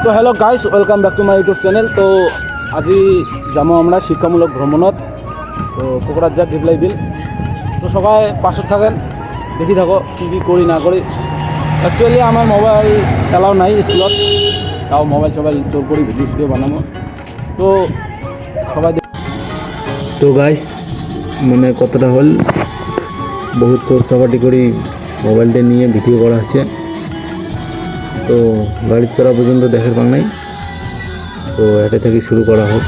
তো hello' guys, welcome back to my YouTube channel. তো আজি যাম আমরা শিক্ষামূলক ভ্রমণত, তো কোকরাঝার ডিপ্লাই বিল। তো সবাই পাশে থাকেন, দেখি থাকো কী করি না করি। অ্যাকচুয়ালি আমার মোবাইল এলাও নাই স্কুলত, তাও মোবাইল জোর করি ভিডিও বানাবো। তো সবাই তো গাইস মানে কতটা হল বহুত চর্চাপাটি করি মোবাইলটা নিয়ে ভিডিও করা হচ্ছে। তো গাড়ি চলা পর্যন্ত দেখার পাং নাই, তো এটা থেকে শুরু করা হোক।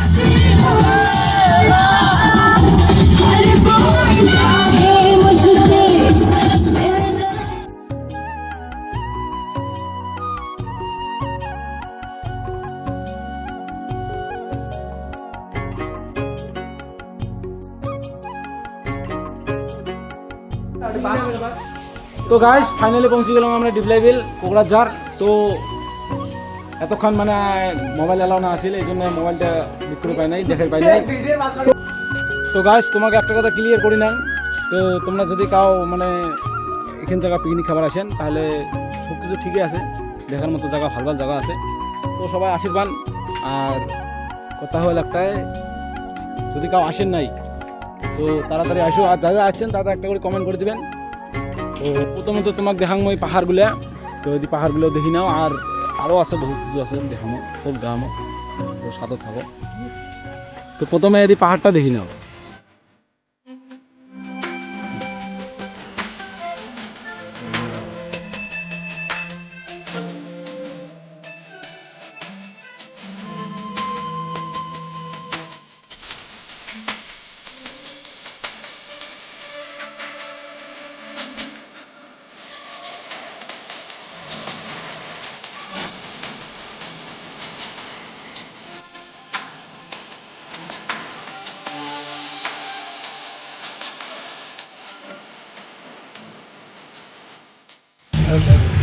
তো গাইজ ফাইনালি পৌঁছে গেলাম আমরা ডিপ্লাই বিল কোকরাঝার। তো এতক্ষণ মানে মোবাইল এলাও না আসলে এই জন্য মোবাইলটা বিক্রি পাই নাই, দেখাই পাই নাই। তো গাইজ তোমাকে একটা কথা ক্লিয়ার করি না, তো তোমরা যদি কাও মানে এখান জায়গা পিকনিক খাবার আসেন তাহলে সব কিছু ঠিকই আছে, দেখার মতো জায়গা ভালো ভালো জায়গা আছে। তো সবাই আশীর্বাদ। আর কথা হল একটাই, যদি কাউ আসেন নাই তো তাড়াতাড়ি আসো, আর যারা আসছেন তারা একটা করে কমেন্ট করে দিবেন। তো প্রথমত তোমাকে দেখাম ওই পাহাড়গুলো, তো যদি পাহাড়গুলো দেখি নাও, আর আরও আছে বহুত কিছু আছে দেখামো, সব দেখামো, তো সাথে থাকো। তো প্রথমে যদি পাহাড়টা দেখি নাও।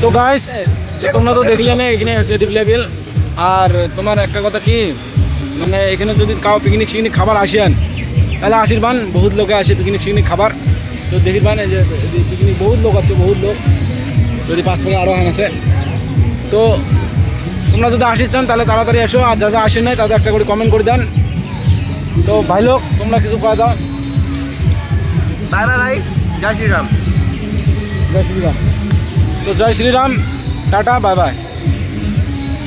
তো গাইস তোমরা তো দেখলে না এখানে আছে ডিপ্লাই বিল। আর তোমার একটা কথা কি, মানে এখানে যদি কাউ পিকনিক শিকনিক খাবার আসেন তাহলে আশীর্বাদ, বহুত লোকে আসে পিকনিক শিকনিক খাবার। তো দেখিবান এই যে পিকনিক বহুত লোক আছে, বহুত লোক, যদি পাঁচ পাকে আরও হান আছে। তো তোমরা যদি আসিস চান তাহলে তাড়াতাড়ি এসো, আর যা যা আসেন নাই তাদের একটা করে কমেন্ট করে দেন। তো ভাই লোক তোমরা কিছু কয়ে দাও। বাই বাই ভাই, জয় শ্রীরাম। জয় শ্রীরাম। তো জয় শ্রীরাম, টাটা, বাই বাই।